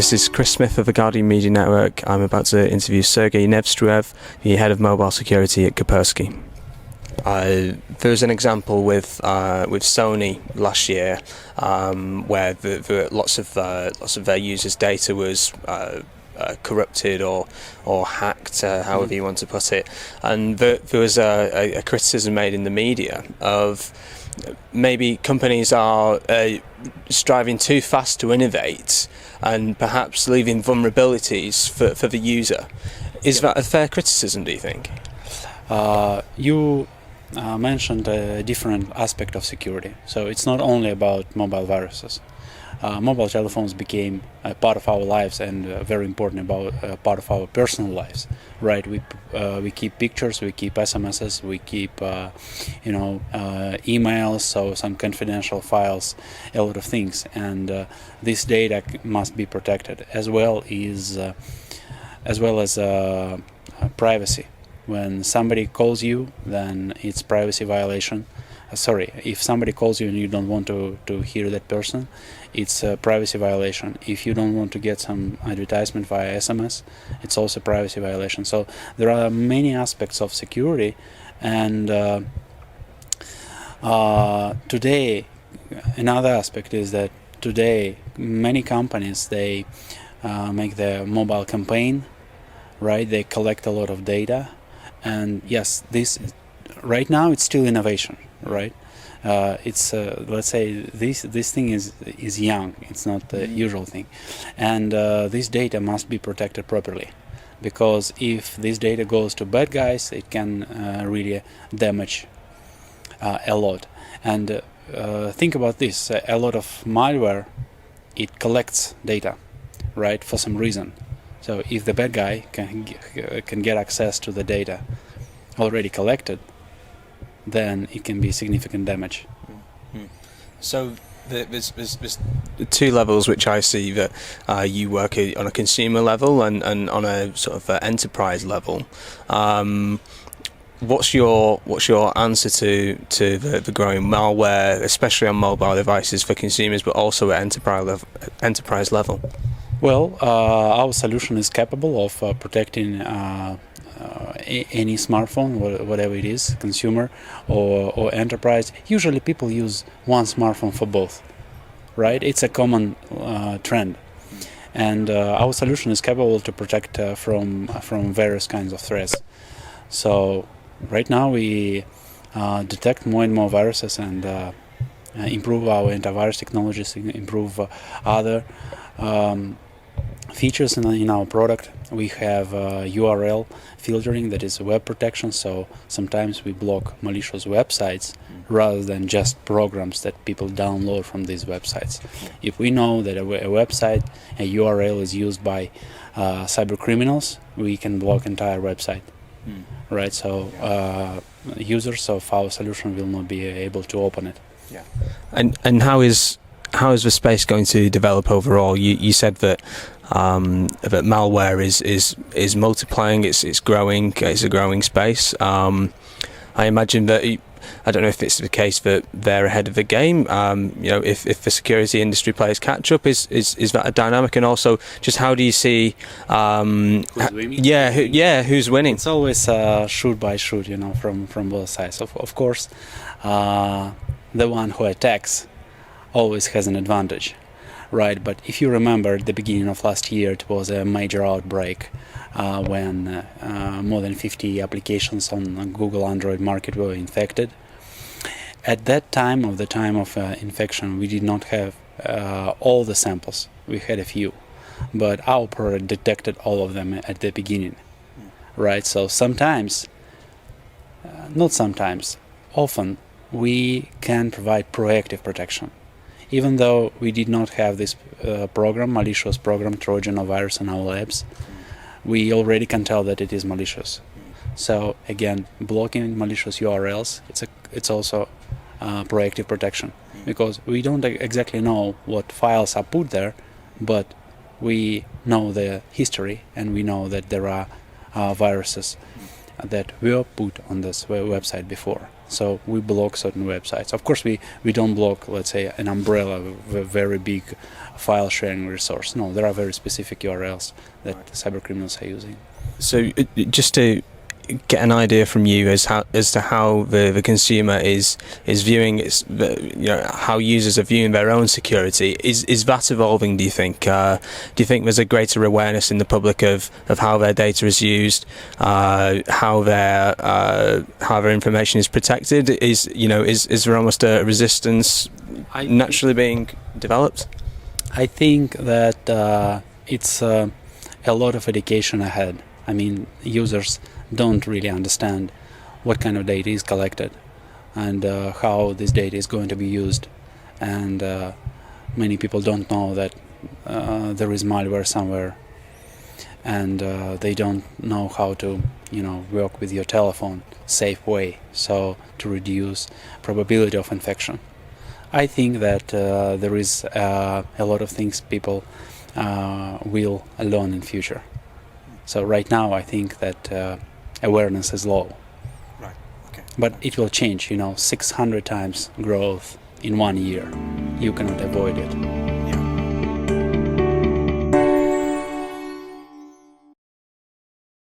This is Chris Smith of the Guardian Media Network. I'm about to interview Sergey Nevstruev, the head of mobile security at Kaspersky. There was an example with Sony last year where lots of their users' data was corrupted or hacked, however you want to put it, and there was a criticism made in the media of maybe companies are striving too fast to innovate and perhaps leaving vulnerabilities for the user. Is that a fair criticism, do you think? You mentioned a different aspect of security. So it's not only about mobile viruses. Mobile telephones became a part of our lives and very important about part of our personal lives, right? We keep pictures, we keep SMSs, we keep emails, so some confidential files, a lot of things, and this data must be protected as well as privacy. When somebody calls you, then it's privacy violation. If somebody calls you and you don't want to hear that person, it's a privacy violation. If you don't want to get some advertisement via SMS, it's also a privacy violation. So there are many aspects of security, and today another aspect is that today many companies, they make their mobile campaign, right? They collect a lot of data, and yes, this right now it's still innovation. Right, it's let's say this thing is young. It's not the usual thing, and this data must be protected properly, because if this data goes to bad guys, it can really damage a lot. And think about this: a lot of malware, it collects data, right, for some reason. So if the bad guy can get access to the data already collected, then it can be significant damage. Mm-hmm. So there's two levels which I see that you work on a consumer level and on a sort of enterprise level. What's your answer to the growing malware, especially on mobile devices for consumers, but also at enterprise level? Well, our solution is capable of protecting any smartphone, whatever it is, consumer or enterprise. Usually people use one smartphone for both, right? It's a common trend, and our solution is capable to protect from various kinds of threats. So right now we detect more and more viruses and improve our antivirus technologies, improve other features in our product. We have URL filtering, that is web protection, so sometimes we block malicious websites rather than just programs that people download from these websites. If we know that a website, a URL is used by cyber criminals, we can block entire website, right? So users of our solution will not be able to open it. Yeah. And how is the space going to develop overall? You said that that malware is multiplying, it's growing, it's a growing space. I imagine that I don't know if it's the case that they're ahead of the game. If the security industry players catch up, is that a dynamic? And also, just how do you see? Who's winning? Who's winning? It's always shoot by shoot, from both sides. Of course, the one who attacks always has an advantage, right? But if you remember, at the beginning of last year, it was a major outbreak when more than 50 applications on Google Android market were infected. At that time, of infection, we did not have all the samples. We had a few, but our product detected all of them at the beginning, right? So often we can provide proactive protection. Even though we did not have this malicious program, Trojan or virus in our labs, we already can tell that it is malicious. So again, blocking malicious URLs, it's also proactive protection, because we don't exactly know what files are put there, but we know the history and we know that there are viruses that were put on this website before. So we block certain websites. Of course, we don't block, let's say, an umbrella of a very big file sharing resource. No, there are very specific URLs that cyber criminals are using. So just to get an idea from you as to how the consumer is viewing its, how users are viewing their own security, is that evolving, do you think? Do you think there's a greater awareness in the public of how their data is used, how their information is protected? Is there almost a resistance naturally being developed? I think that it's a lot of education ahead. I mean, users don't really understand what kind of data is collected and how this data is going to be used, and many people don't know that there is malware somewhere, and they don't know how to work with your telephone safe way, so to reduce probability of infection. I think that there is a lot of things people will learn in future. So right now I think that awareness is low. Right. Okay. But it will change, 600 times growth in 1 year. You cannot avoid it.